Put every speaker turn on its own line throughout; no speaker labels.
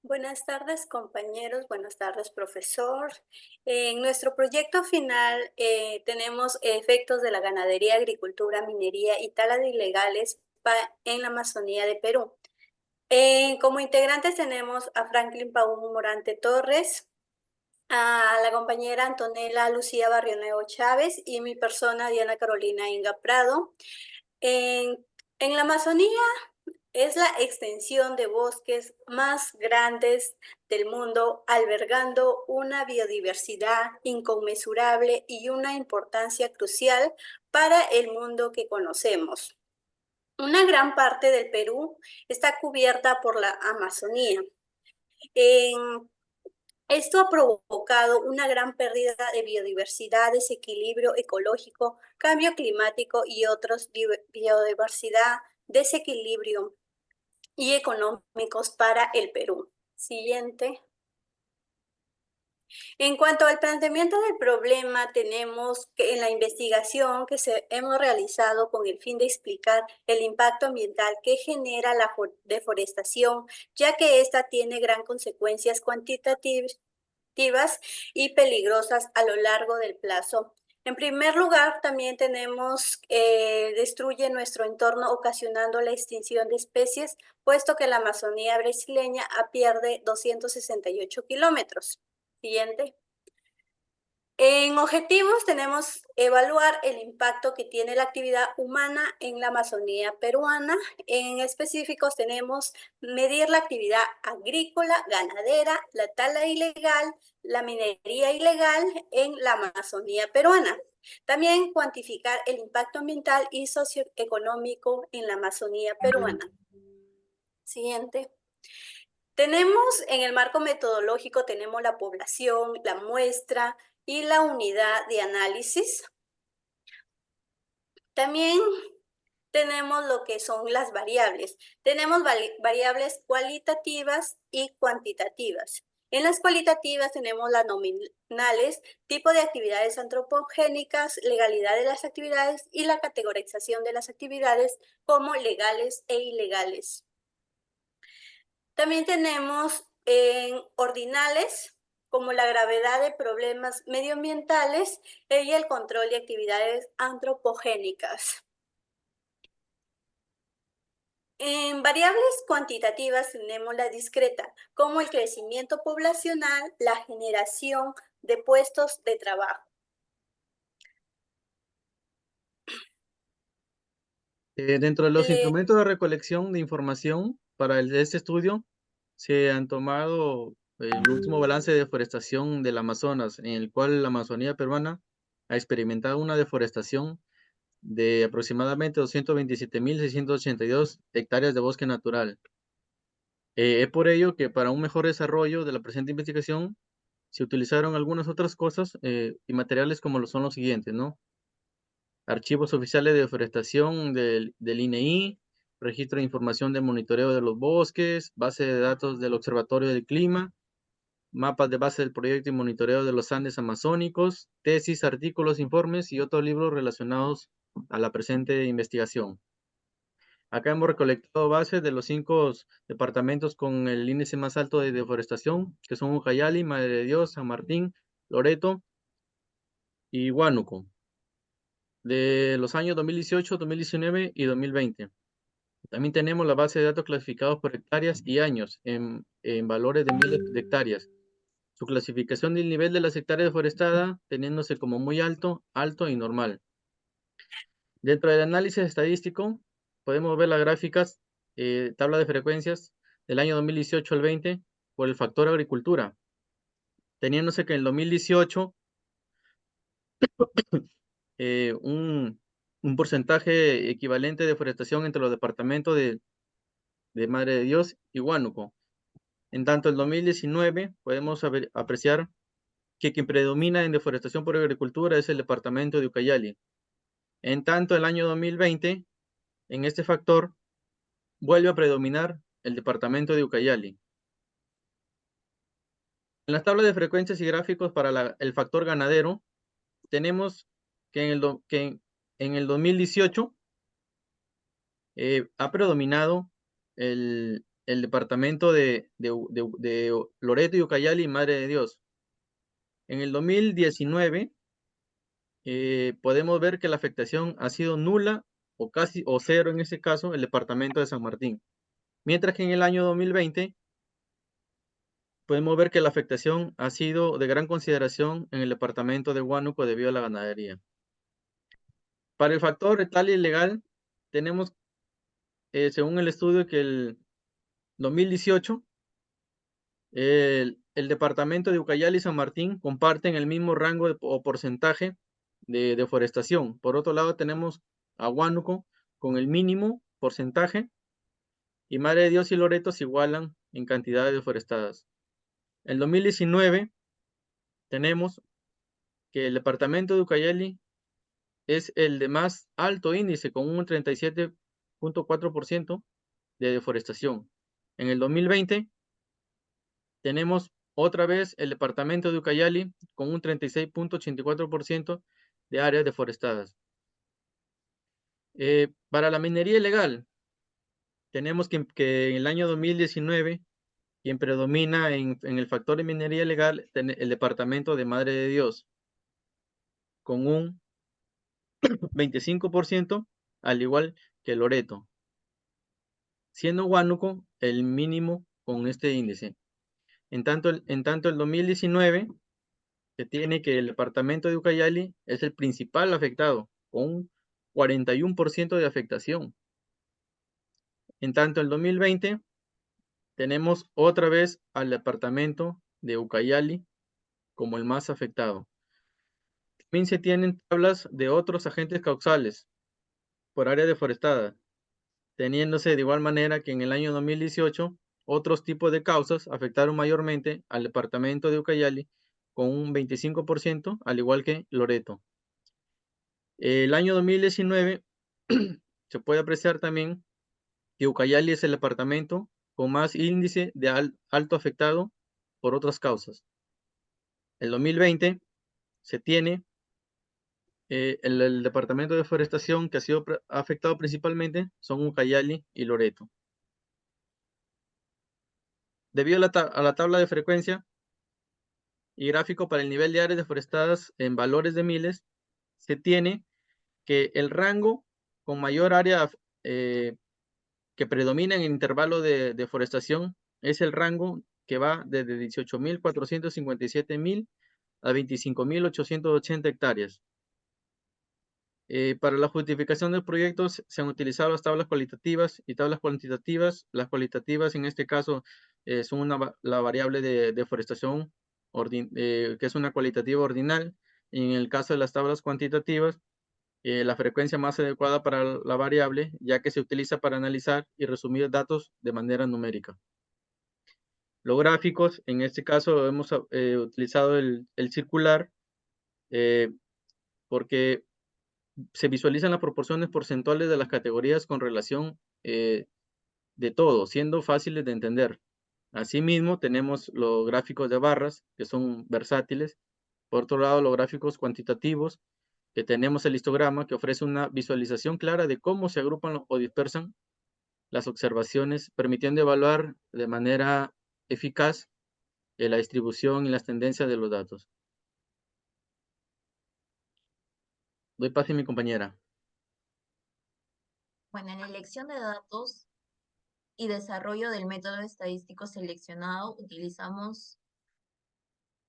Buenas tardes, compañeros. Buenas tardes, profesor. En nuestro proyecto final tenemos efectos de la ganadería, agricultura, minería y tala de ilegales en la Amazonía de Perú. Como integrantes tenemos a Franklin Paúl Morante Torres, a la compañera Antonella Lucía Barrioneo Chávez y mi persona Diana Carolina Inga Prado. En la Amazonía es la extensión de bosques más grandes del mundo, albergando una biodiversidad inconmensurable y una importancia crucial para el mundo que conocemos. Una gran parte del Perú está cubierta por la Amazonía. En Esto ha provocado una gran pérdida de biodiversidad, desequilibrio ecológico, cambio climático y otros biodiversidad, desequilibrio y económicos para el Perú. Siguiente. En cuanto al planteamiento del problema, tenemos que en la investigación que hemos realizado con el fin de explicar el impacto ambiental que genera la deforestación, ya que esta tiene gran consecuencias cuantitativas y peligrosas a lo largo del plazo. En primer lugar, también tenemos destruye nuestro entorno ocasionando la extinción de especies, puesto que la Amazonía brasileña pierde 268 kilómetros. Siguiente. En objetivos tenemos evaluar el impacto que tiene la actividad humana en la Amazonía peruana. En específicos tenemos medir la actividad agrícola, ganadera, la tala ilegal, la minería ilegal en la Amazonía peruana. También cuantificar el impacto ambiental y socioeconómico en la Amazonía peruana. Siguiente. Tenemos en el marco metodológico, tenemos la población, la muestra y la unidad de análisis. También tenemos lo que son las variables. Tenemos variables cualitativas y cuantitativas. En las cualitativas tenemos las nominales, tipo de actividades antropogénicas, legalidad de las actividades y la categorización de las actividades como legales e ilegales. También tenemos en ordinales, como la gravedad de problemas medioambientales y el control de actividades antropogénicas. En variables cuantitativas tenemos la discreta, como el crecimiento poblacional, la generación de puestos de trabajo.
Dentro de los instrumentos de recolección de información para este estudio, se han tomado el último balance de deforestación del Amazonas, en el cual la Amazonía peruana ha experimentado una deforestación de aproximadamente 227.682 hectáreas de bosque natural. Es por ello que para un mejor desarrollo de la presente investigación se utilizaron algunas otras cosas y materiales como lo son los siguientes, ¿no? Archivos oficiales de deforestación del INEI, registro de información de monitoreo de los bosques, base de datos del Observatorio del Clima, mapas de base del proyecto y monitoreo de los Andes amazónicos, tesis, artículos, informes y otros libros relacionados a la presente investigación. Acá hemos recolectado bases de los 5 departamentos con el índice más alto de deforestación, que son Ucayali, Madre de Dios, San Martín, Loreto y Huánuco, de los años 2018, 2019 y 2020. También tenemos la base de datos clasificados por hectáreas y años en valores de miles de hectáreas. Su clasificación del nivel de las hectáreas deforestadas teniéndose como muy alto, alto y normal. Dentro del análisis estadístico podemos ver las gráficas, tabla de frecuencias del año 2018 al 20 por el factor agricultura, teniéndose que en el 2018 un porcentaje equivalente de deforestación entre los departamentos de Madre de Dios y Huánuco. En tanto, el 2019 podemos apreciar que quien predomina en deforestación por agricultura es el departamento de Ucayali. En tanto, el año 2020, en este factor, vuelve a predominar el departamento de Ucayali. En las tablas de frecuencias y gráficos para el factor ganadero, tenemos que en el 2018 ha predominado el el departamento de Loreto y Ucayali y Madre de Dios. En el 2019 podemos ver que la afectación ha sido nula o casi o cero en ese caso el departamento de San Martín. Mientras que en el año 2020 podemos ver que la afectación ha sido de gran consideración en el departamento de Huánuco debido a la ganadería. Para el factor letal y legal, tenemos, según el estudio, que el 2018, el departamento de Ucayali y San Martín comparten el mismo rango o porcentaje de deforestación. Por otro lado, tenemos a Huánuco con el mínimo porcentaje y Madre de Dios y Loreto se igualan en cantidades deforestadas. En 2019 tenemos que el departamento de Ucayali es el de más alto índice con un 37.4% de deforestación. En el 2020 tenemos otra vez el departamento de Ucayali con un 36.84% de áreas deforestadas. Para la minería ilegal, tenemos que en el año 2019, quien predomina en el factor de minería ilegal, el departamento de Madre de Dios, con un 25%, al igual que Loreto, siendo Huánuco el mínimo con este índice. En tanto, el 2019 se tiene que el departamento de Ucayali es el principal afectado, con un 41% de afectación. En tanto, el 2020 tenemos otra vez al departamento de Ucayali como el más afectado. También se tienen tablas de otros agentes causales por área deforestada, teniéndose de igual manera que en el año 2018 otros tipos de causas afectaron mayormente al departamento de Ucayali con un 25%, al igual que Loreto. El año 2019 se puede apreciar también que Ucayali es el departamento con más índice de alto afectado por otras causas. El 2020 se tiene el departamento de deforestación que ha sido afectado principalmente son Ucayali y Loreto. Debido a la tabla de frecuencia y gráfico para el nivel de áreas deforestadas en valores de miles, se tiene que el rango con mayor área que predomina en el intervalo de deforestación es el rango que va desde 18.457.000 a 25.880 hectáreas. Para la justificación del proyecto se han utilizado las tablas cualitativas y tablas cuantitativas. Las cualitativas en este caso son la variable de deforestación, que es una cualitativa ordinal. En el caso de las tablas cuantitativas, la frecuencia más adecuada para la variable, ya que se utiliza para analizar y resumir datos de manera numérica. Los gráficos, en este caso hemos utilizado el circular, porque se visualizan las proporciones porcentuales de las categorías con relación de todo, siendo fáciles de entender. Asimismo, tenemos los gráficos de barras, que son versátiles. Por otro lado, los gráficos cuantitativos, que tenemos el histograma, que ofrece una visualización clara de cómo se agrupan o dispersan las observaciones, permitiendo evaluar de manera eficaz la distribución y las tendencias de los datos. Doy pase a mi compañera.
Bueno, en la elección de datos y desarrollo del método estadístico seleccionado utilizamos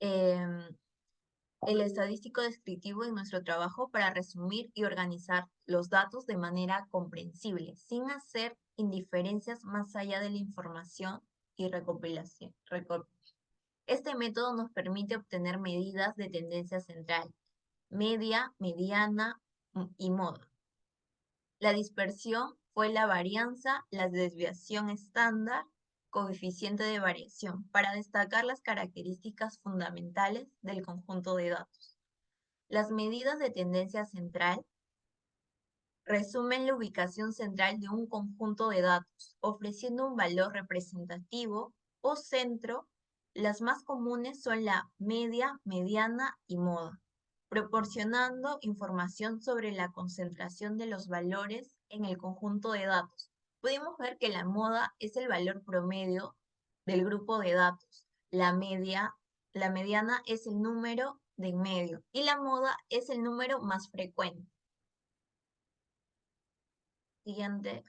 el estadístico descriptivo en nuestro trabajo para resumir y organizar los datos de manera comprensible, sin hacer indiferencias más allá de la información y recopilación. Este método nos permite obtener medidas de tendencia central, media, mediana y moda. La dispersión fue la varianza, la desviación estándar, coeficiente de variación, para destacar las características fundamentales del conjunto de datos. Las medidas de tendencia central resumen la ubicación central de un conjunto de datos, ofreciendo un valor representativo o centro. Las más comunes son la media, mediana y moda, proporcionando información sobre la concentración de los valores en el conjunto de datos, pudimos ver que la moda es el valor promedio del grupo de datos. La mediana es el número de en medio y la moda es el número más frecuente. Siguiente.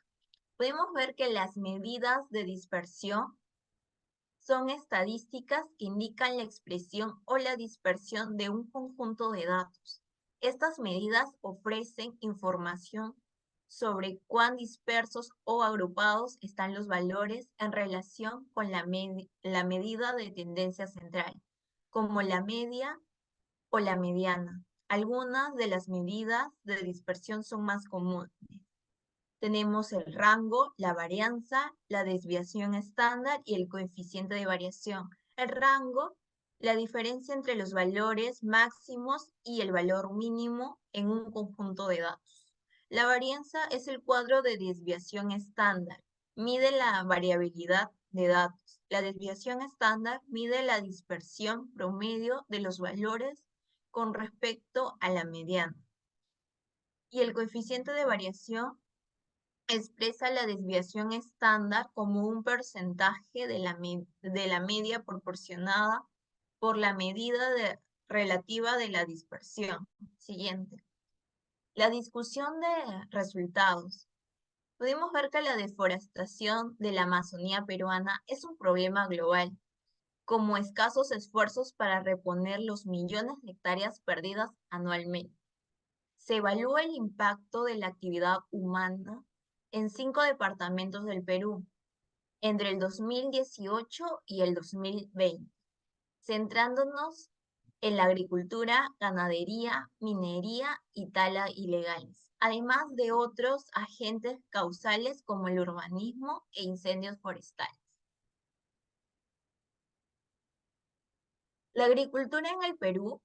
Podemos ver que las medidas de dispersión son estadísticas que indican la expresión o la dispersión de un conjunto de datos. Estas medidas ofrecen información sobre cuán dispersos o agrupados están los valores en relación con la medida de tendencia central, como la media o la mediana. Algunas de las medidas de dispersión son más comunes. Tenemos el rango, la varianza, la desviación estándar y el coeficiente de variación. El rango, la diferencia entre los valores máximos y el valor mínimo en un conjunto de datos. La varianza es el cuadro de desviación estándar. Mide la variabilidad de datos. La desviación estándar mide la dispersión promedio de los valores con respecto a la mediana. Y el coeficiente de variación expresa la desviación estándar como un porcentaje de la media proporcionada por la medida relativa de la dispersión. Siguiente. La discusión de resultados. Pudimos ver que la deforestación de la Amazonía peruana es un problema global, como escasos esfuerzos para reponer los millones de hectáreas perdidas anualmente. Se evalúa el impacto de la actividad humana en 5 departamentos del Perú, entre el 2018 y el 2020, centrándonos en la agricultura, ganadería, minería y tala ilegales, además de otros agentes causales como el urbanismo e incendios forestales. La agricultura en el Perú,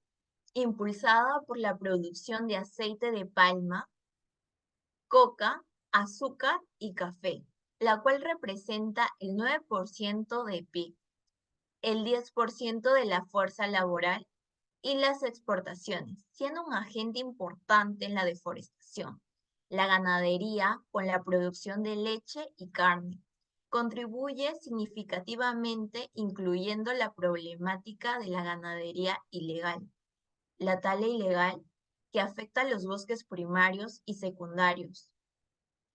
impulsada por la producción de aceite de palma, coca, azúcar y café, la cual representa el 9% de PIB, el 10% de la fuerza laboral y las exportaciones, siendo un agente importante en la deforestación. La ganadería, con la producción de leche y carne, contribuye significativamente, incluyendo la problemática de la ganadería ilegal, la tala ilegal, que afecta a los bosques primarios y secundarios.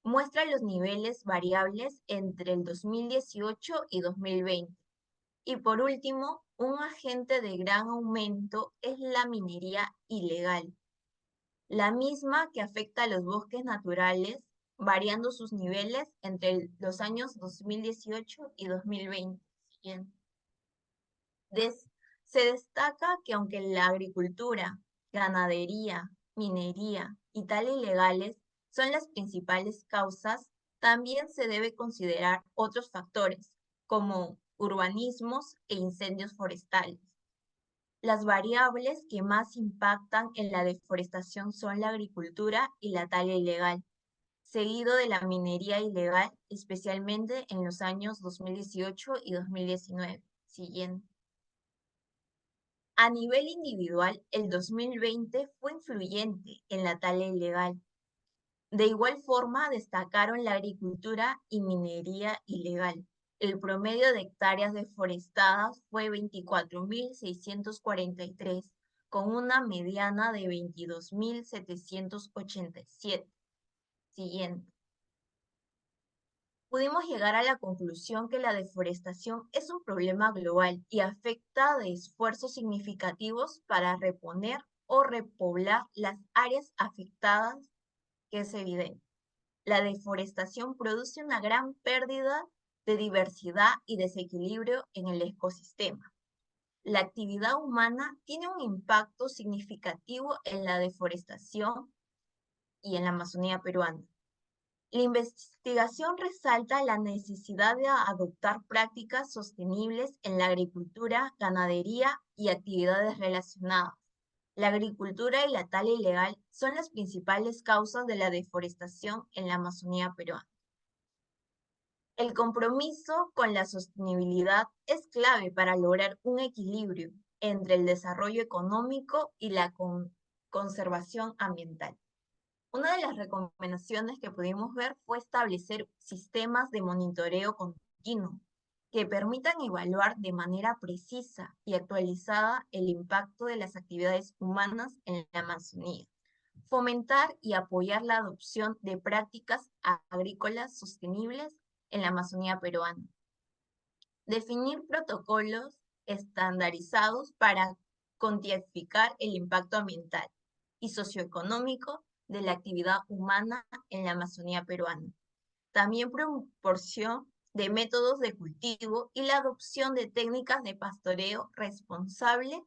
Muestra los niveles variables entre el 2018 y 2020. Y por último, un agente de gran aumento es la minería ilegal, la misma que afecta a los bosques naturales, variando sus niveles entre los años 2018 y 2020. Se destaca que aunque la agricultura, ganadería, minería y tala ilegales son las principales causas, también se debe considerar otros factores, como urbanismos e incendios forestales. Las variables que más impactan en la deforestación son la agricultura y la tala ilegal, seguido de la minería ilegal, especialmente en los años 2018 y 2019. Siguiente. A nivel individual, el 2020 fue influyente en la tala ilegal. De igual forma, destacaron la agricultura y minería ilegal. El promedio de hectáreas deforestadas fue 24.643, con una mediana de 22.787. Siguiente. Pudimos llegar a la conclusión que la deforestación es un problema global y afecta de esfuerzos significativos para reponer o repoblar las áreas afectadas, que es evidente. La deforestación produce una gran pérdida de diversidad y desequilibrio en el ecosistema. La actividad humana tiene un impacto significativo en la deforestación y en la Amazonía peruana. La investigación resalta la necesidad de adoptar prácticas sostenibles en la agricultura, ganadería y actividades relacionadas. La agricultura y la tala ilegal son las principales causas de la deforestación en la Amazonía peruana. El compromiso con la sostenibilidad es clave para lograr un equilibrio entre el desarrollo económico y la conservación ambiental. Una de las recomendaciones que pudimos ver fue establecer sistemas de monitoreo continuo que permitan evaluar de manera precisa y actualizada el impacto de las actividades humanas en la Amazonía. Fomentar y apoyar la adopción de prácticas agrícolas sostenibles en la Amazonía peruana. Definir protocolos estandarizados para cuantificar el impacto ambiental y socioeconómico de la actividad humana en la Amazonía peruana. También proporción de métodos de cultivo y la adopción de técnicas de pastoreo responsable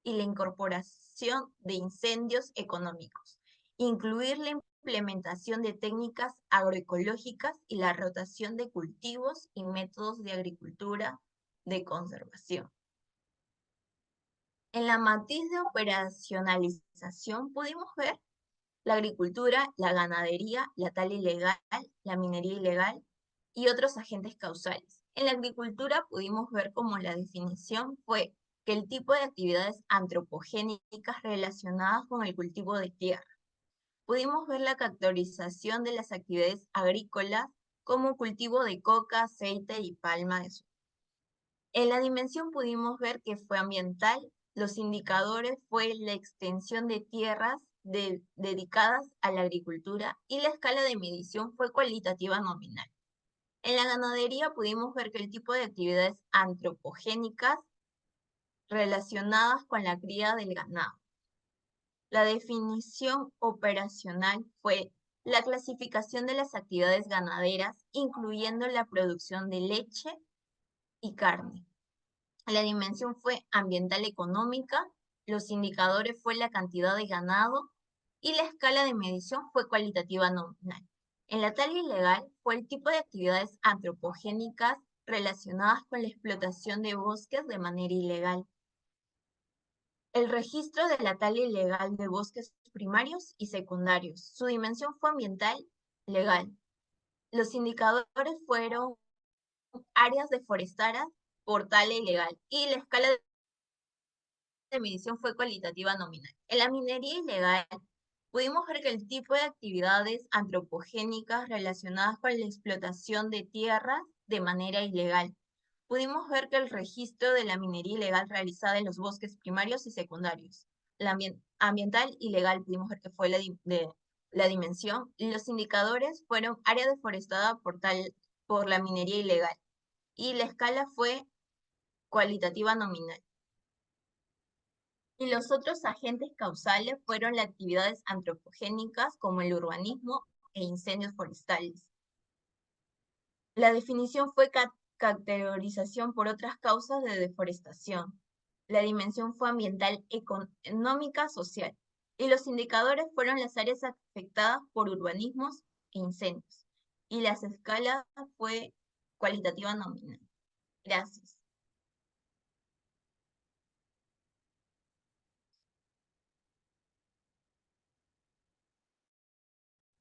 y la incorporación de incendios económicos. Incluir la implementación de técnicas agroecológicas y la rotación de cultivos y métodos de agricultura de conservación. En la matriz de operacionalización pudimos ver la agricultura, la ganadería, la tala ilegal, la minería ilegal y otros agentes causales. En la agricultura pudimos ver como la definición fue que el tipo de actividades antropogénicas relacionadas con el cultivo de tierra. Pudimos ver la categorización de las actividades agrícolas como cultivo de coca, aceite y palma de soja. En la dimensión pudimos ver que fue ambiental, los indicadores fue la extensión de tierras dedicadas a la agricultura y la escala de medición fue cualitativa nominal. En la ganadería pudimos ver que el tipo de actividades antropogénicas relacionadas con la cría del ganado. La definición operacional fue la clasificación de las actividades ganaderas, incluyendo la producción de leche y carne. La dimensión fue ambiental económica, los indicadores fue la cantidad de ganado y la escala de medición fue cualitativa nominal. En la tala ilegal fue el tipo de actividades antropogénicas relacionadas con la explotación de bosques de manera ilegal. El registro de la tala ilegal de bosques primarios y secundarios. Su dimensión fue ambiental legal. Los indicadores fueron áreas deforestadas por tala ilegal y la escala de medición fue cualitativa nominal. En la minería ilegal pudimos ver que el tipo de actividades antropogénicas relacionadas con la explotación de tierras de manera ilegal. Pudimos ver que el registro de la minería ilegal realizada en los bosques primarios y secundarios. La ambiental ilegal pudimos ver que fue la dimensión. Y los indicadores fueron área deforestada por la minería ilegal. Y la escala fue cualitativa nominal. Y los otros agentes causales fueron las actividades antropogénicas como el urbanismo e incendios forestales. La definición fue categorización por otras causas de deforestación. La dimensión fue ambiental, económica, social. Y los indicadores fueron las áreas afectadas por urbanismos e incendios. Y las escalas fue cualitativa nominal. Gracias.